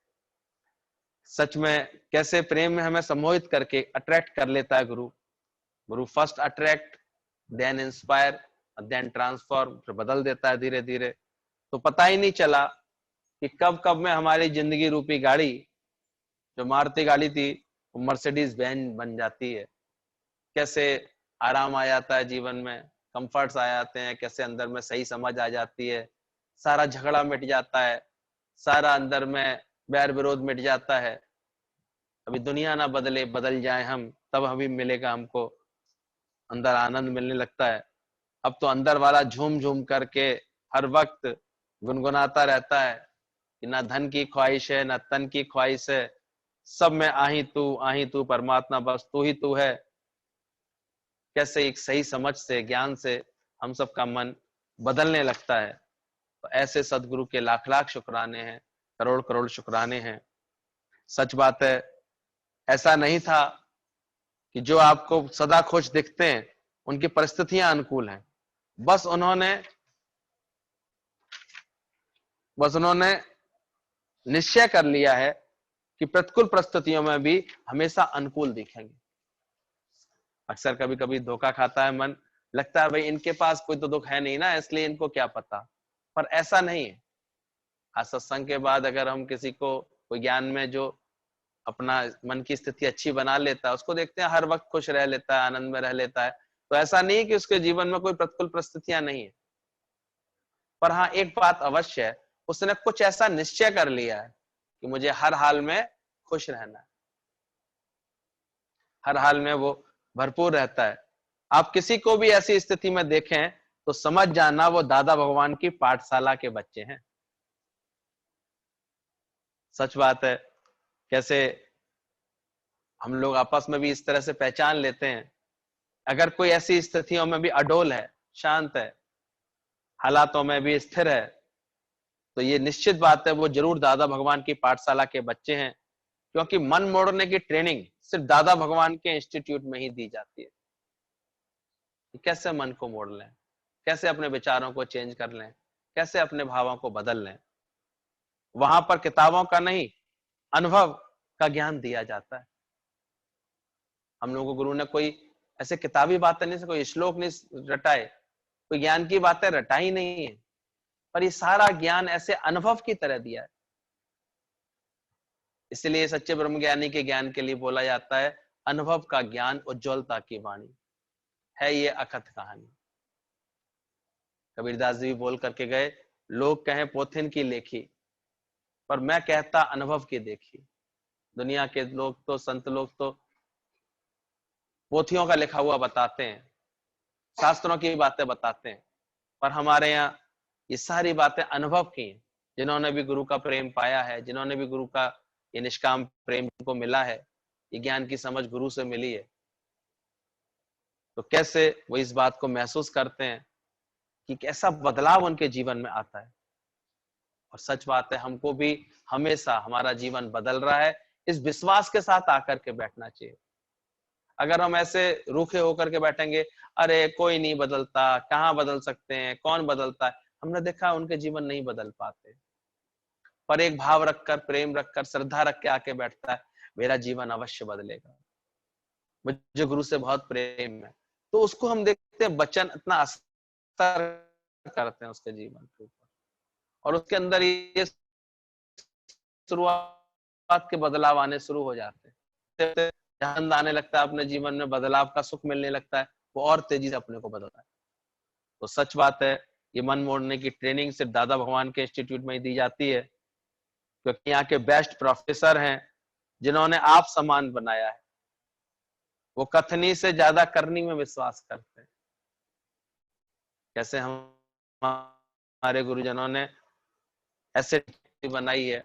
सच में कैसे प्रेम में हमें सम्मोहित करके अट्रैक्ट कर लेता है guru. Guru first attract, then inspire, then transform, फिर बदल देता है धीरे धीरे। तो पता ही नहीं चला कि कब कब में हमारी जिंदगी रूपी गाड़ी, जो मारुति गाड़ी थी, वो मर्सिडीज बेंज बन जाती है। कैसे आराम आ जाता है जीवन में, कंफर्ट्स आ जाते हैं, कैसे अंदर में सही समझ आ जाती है, सारा झगड़ा मिट जाता है, सारा अंदर में बैर विरोध मिट जाता है। अभी दुनिया ना बदले, बदल जाए हम, तब अभी मिलेगा हमको अंदर आनंद मिलने लगता है। अब तो अंदर वाला झूम झूम करके हर वक्त गुनगुनाता रहता है कि ना धन की ख्वाहिश है, ना तन की ख्वाहिश है, सब में आही तू परमात्मा, बस तू ही तू है। कैसे एक सही समझ से, ज्ञान से हम सबका मन बदलने लगता है। तो ऐसे सदगुरु के लाख लाख शुक्राने हैं, करोड़ करोड़ शुक्राने हैं। सच बात है, ऐसा नहीं था कि जो आपको सदा खुश दिखते हैं उनकी परिस्थितियां अनुकूल हैं। बस उन्होंने निश्चय कर लिया है कि प्रतिकूल परिस्थितियों में भी हमेशा अनुकूल दिखेंगे। अक्सर कभी कभी धोखा खाता है मन, लगता है भाई इनके पास कोई तो दुख है नहीं ना, इसलिए इनको क्या पता, पर ऐसा नहीं है। आज सत्संग के बाद अगर हम किसी को कोई ज्ञान में जो अपना मन की स्थिति अच्छी बना लेता है, उसको देखते हैं हर वक्त खुश रह लेता है, आनंद में रह लेता है, तो ऐसा नहीं कि उसके जीवन में कोई प्रतिकूल परिस्थितियां नहीं है। पर हाँ, एक बात अवश्य है, उसने कुछ ऐसा निश्चय कर लिया है कि मुझे हर हाल में खुश रहना है, हर हाल में वो भरपूर रहता है। आप किसी को भी ऐसी स्थिति में देखें तो समझ जाना वो दादा भगवान की पाठशाला के बच्चे हैं। सच बात है, कैसे हम लोग आपस में भी इस तरह से पहचान लेते हैं। अगर कोई ऐसी स्थितियों में भी अडोल है, शांत है, हालातों में भी स्थिर है, तो ये निश्चित बात है वो जरूर दादा भगवान की पाठशाला के बच्चे हैं। क्योंकि मन मोड़ने की ट्रेनिंग सिर्फ दादा भगवान के इंस्टीट्यूट में ही दी जाती है कि कैसे मन को मोड़ लें, कैसे अपने विचारों को चेंज कर लें, कैसे अपने भावों को बदल लें। वहां पर किताबों का नहीं, अनुभव का ज्ञान दिया जाता है। हम लोगों को गुरु ने कोई ऐसे किताबी बातें नहीं, कोई श्लोक नहीं रटाए, कोई ज्ञान की बातें रटाई नहीं है, पर ये सारा ज्ञान ऐसे अनुभव की तरह दिया है। इसलिए सच्चे ब्रह्म ज्ञानी के ज्ञान के लिए बोला जाता है, अनुभव का ज्ञान उज्ज्वलता की वाणी है, ये अकथ कहानी। कबीरदास जी भी बोल करके गए, लोग कहें पोथिन की लेखी, पर मैं कहता अनुभव की देखिए। दुनिया के लोग तो, संत लोग तो पोथियों का लिखा हुआ बताते हैं, शास्त्रों की बातें बताते हैं, पर हमारे यहाँ ये सारी बातें अनुभव की हैं। जिन्होंने भी गुरु का प्रेम पाया है, जिन्होंने भी गुरु का ये निष्काम प्रेम को मिला है, ये ज्ञान की समझ गुरु से मिली है, तो कैसे वो इस बात को महसूस करते हैं कि कैसा बदलाव उनके जीवन में आता है। और सच बात है, हमको भी हमेशा हमारा जीवन बदल रहा है, इस विश्वास के साथ आकर के बैठना चाहिए। अगर हम ऐसे रूखे होकर के बैठेंगे, अरे कोई नहीं बदलता, कहाँ बदल सकते हैं, कौन बदलता है, हमने देखा उनके जीवन नहीं बदल पाते। पर एक भाव रखकर, प्रेम रखकर, श्रद्धा रख के आके बैठता है, मेरा जीवन अवश्य बदलेगा, मुझे गुरु से बहुत प्रेम है, तो उसको हम देखते हैं वचन इतना असर करते हैं उसके जीवन के ऊपर, और उसके अंदर ये शुरुआत के बदलाव आने शुरू हो जाते हैं। आनंद आने लगता है अपने जीवन में, बदलाव का सुख मिलने लगता है, वो और तेजी से अपने को बदलता है। तो सच बात है, ये मन मोड़ने की ट्रेनिंग सिर्फ दादा भगवान के इंस्टीट्यूट में ही दी जाती है, क्योंकि यहाँ के बेस्ट प्रोफेसर हैं जिन्होंने आप समान बनाया है। वो कथनी से ज्यादा करनी में विश्वास करते हैं। कैसे हम हमारे गुरुजनों ने ऐसे बनाई है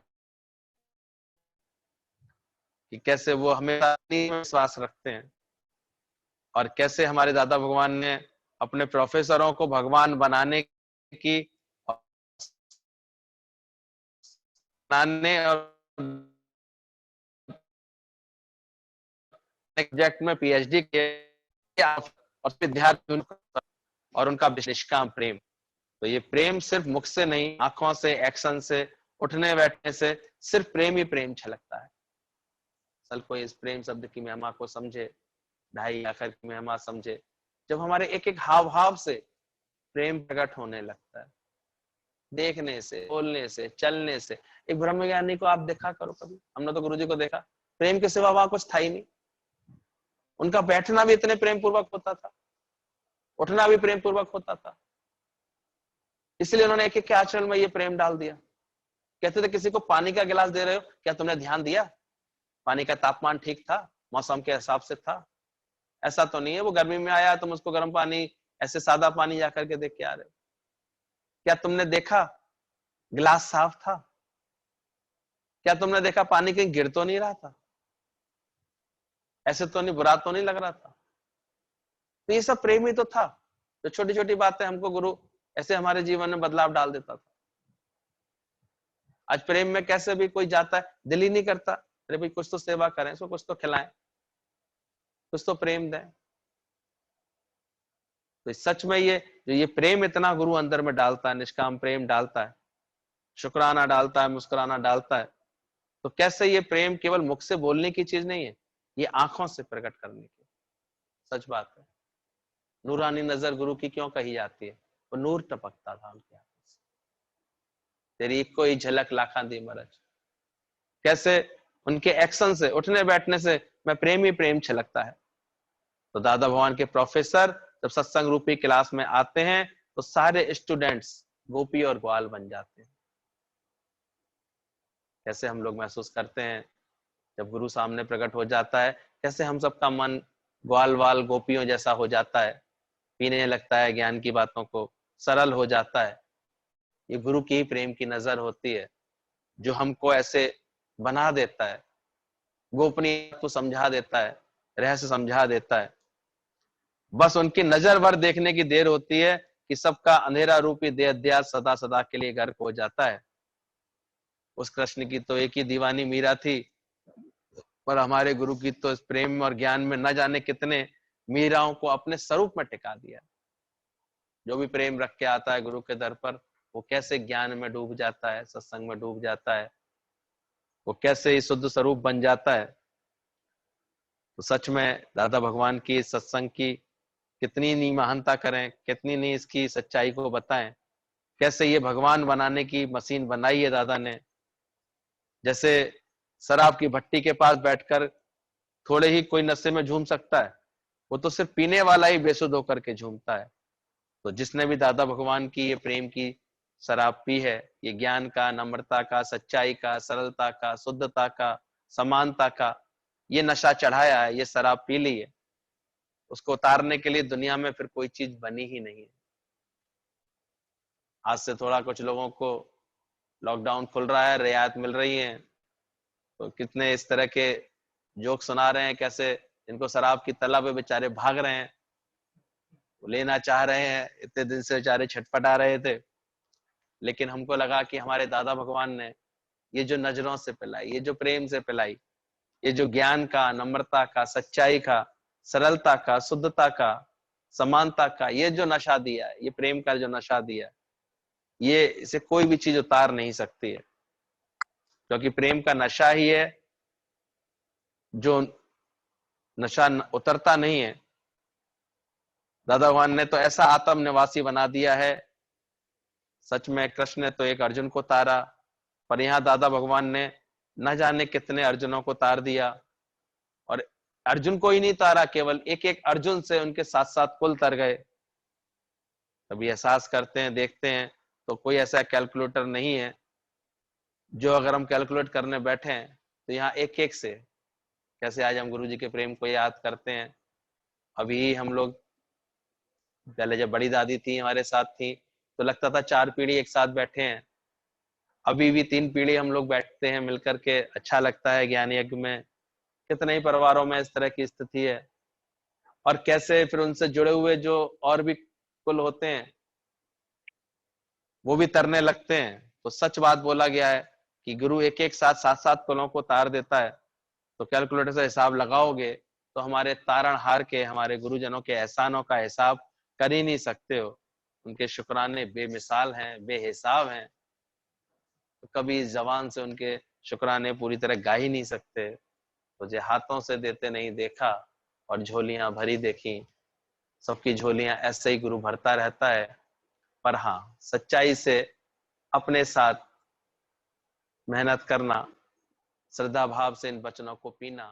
कि कैसे वो हमेशा विश्वास रखते हैं, और कैसे हमारे दादा भगवान ने अपने प्रोफेसरों को भगवान बनाने की, बनाने और सब्जेक्ट में पीएचडी किया, और विद्यार्थी और उनका निष्काम प्रेम। तो ये प्रेम सिर्फ मुख से नहीं, आंखों से, एक्शन से, उठने बैठने से सिर्फ प्रेम ही प्रेम छलकता है। सल कोई इस प्रेम शब्द की महिमा को समझे, ढाई आखिर की महिमा समझे, जब हमारे एक एक हाव भाव से प्रेम प्रकट होने लगता है, देखने से, बोलने से, चलने से। एक ब्रह्मज्ञानी को आप देखा करो कभी, हमने तो गुरुजी को देखा, प्रेम के सिवा वहां कुछ था ही नहीं। उनका बैठना भी इतने प्रेम पूर्वक होता था, उठना भी प्रेम पूर्वक होता था, इसलिए उन्होंने एक एक के आचरण में ये प्रेम डाल दिया। कहते थे किसी को पानी का गिलास दे रहे हो, क्या तुमने ध्यान दिया पानी का तापमान ठीक था, मौसम के हिसाब से था? ऐसा तो नहीं है वो गर्मी में आया तुम उसको गर्म पानी, ऐसे सादा पानी जाकर के देख के आ रहे हो। क्या तुमने देखा गिलास साफ था? क्या तुमने देखा पानी कहीं गिर तो नहीं रहा था? ऐसे तो नहीं, बुरा तो नहीं लग रहा था? तो ये सब प्रेम ही तो था। जो छोटी छोटी बातें हमको गुरु ऐसे हमारे जीवन में बदलाव डाल देता था। आज प्रेम में कैसे भी कोई जाता है, दिल ही नहीं करता, अरे भाई कुछ तो सेवा करें, इसको कुछ तो खिलाएं, कुछ तो प्रेम दें। तो सच में ये जो ये प्रेम इतना गुरु अंदर में डालता है, निष्काम प्रेम डालता है, शुक्राना डालता है, मुस्कुराना डालता है, तो कैसे ये प्रेम केवल मुख से बोलने की चीज नहीं है, ये आंखों से प्रकट करने की सच बात है। नूरानी नजर गुरु की क्यों कही जाती है? वो नूर टपकता था उनके आंखों से, तेरी कोई झलक लाखा दी मरज। कैसे उनके एक्शन से, उठने बैठने से मैं प्रेम ही प्रेम छलकता है। तो दादा भगवान के प्रोफेसर जब सत्संग रूपी क्लास में आते हैं तो सारे स्टूडेंट्स गोपी और ग्वाल बन जाते हैं। कैसे हम लोग महसूस करते हैं जब गुरु सामने प्रकट हो जाता है, कैसे हम सबका मन ग्वाल वाल गोपियों जैसा हो जाता है, पीने लगता है ज्ञान की बातों को, सरल हो जाता है। ये गुरु की प्रेम की नजर होती है जो हमको ऐसे बना देता है, गोपनीय को समझा देता है, रहस्य समझा देता है। बस उनकी नजर भर देखने की देर होती है कि सबका अंधेरा रूपी देह सदा सदा के लिए गर्क हो जाता है। उस कृष्ण की तो एक ही दीवानी मीरा थी, पर हमारे गुरु की तो इस प्रेम और ज्ञान में न जाने कितने मीराओं को अपने स्वरूप में टिका दिया। जो भी प्रेम रख के आता है गुरु के दर पर, वो कैसे ज्ञान में डूब जाता है, सत्संग में डूब जाता है, वो कैसे शुद्ध स्वरूप बन जाता है। तो सच में दादा भगवान की सत्संग की कितनी नहीं महानता करें, कितनी नहीं इसकी सच्चाई को बताएं। कैसे ये भगवान बनाने की मशीन बनाई है दादा ने। जैसे शराब की भट्टी के पास बैठकर थोड़े ही कोई नशे में झूम सकता है, वो तो सिर्फ पीने वाला ही बेसुध होकर के झूमता है। तो जिसने भी दादा भगवान की ये प्रेम की शराब पी है, ये ज्ञान का, नम्रता का, सच्चाई का, सरलता का, शुद्धता का, समानता का ये नशा चढ़ाया है, ये शराब पी ली है, उसको उतारने के लिए दुनिया में फिर कोई चीज बनी ही नहीं है। आज से थोड़ा कुछ लोगों को लॉकडाउन खुल रहा है, रियायत मिल रही है, तो कितने इस तरह के जोक सुना रहे हैं, कैसे इनको शराब की तलब है, बेचारे भाग रहे हैं, लेना चाह रहे हैं, इतने दिन से बेचारे छटपटा रहे थे। लेकिन हमको लगा कि हमारे दादा भगवान ने ये जो नजरों से पिलाई, ये जो प्रेम से पिलाई, ये जो ज्ञान का, नम्रता का, सच्चाई का, सरलता का, शुद्धता का, समानता का ये जो नशा दिया है, ये प्रेम का जो नशा दिया है, ये इसे कोई भी चीज उतार नहीं सकती है, क्योंकि प्रेम का नशा ही है जो नशा उतरता नहीं है। दादा भगवान ने तो ऐसा आत्म निवासी बना दिया है, सच में कृष्ण ने तो एक अर्जुन को तारा, पर यहाँ दादा भगवान ने न जाने कितने अर्जुनों को तार दिया, और अर्जुन को ही नहीं तारा, केवल एक एक अर्जुन से उनके साथ साथ कुल तर गए। कभी एहसास करते हैं, देखते हैं, तो कोई ऐसा कैलकुलेटर नहीं है जो अगर हम कैलकुलेट करने बैठे हैं तो यहाँ एक एक से, कैसे आज हम गुरु जी के प्रेम को याद करते हैं। अभी हम लोग, पहले जब बड़ी दादी थी हमारे साथ थी तो लगता था 4 पीढ़ी एक साथ बैठे हैं, अभी भी 3 पीढ़ी हम लोग बैठते हैं मिलकर के, अच्छा लगता है। ज्ञान यज्ञ में कितने ही परिवारों में इस तरह की स्थिति है, और कैसे फिर उनसे जुड़े हुए जो और भी कुल होते हैं वो भी तरने लगते हैं। तो सच बात बोला गया है कि गुरु एक एक साथ 7-7 कुलों को तार देता है। तो कैलकुलेटर से हिसाब लगाओगे तो हमारे तारणहार के, हमारे गुरुजनों के एहसानों का हिसाब कर ही नहीं सकते हो। उनके शुक्राने बेमिसाल हैं, बेहिसाब हैं, तो कभी इस जबान से उनके शुक्राने पूरी तरह गा ही नहीं सकते। तुझे हाथों से देते नहीं देखा और झोलियां भरी देखी, सबकी झोलियां ऐसे ही गुरु भरता रहता है। पर हाँ, सच्चाई से अपने साथ मेहनत करना, श्रद्धा भाव से इन वचनों को पीना,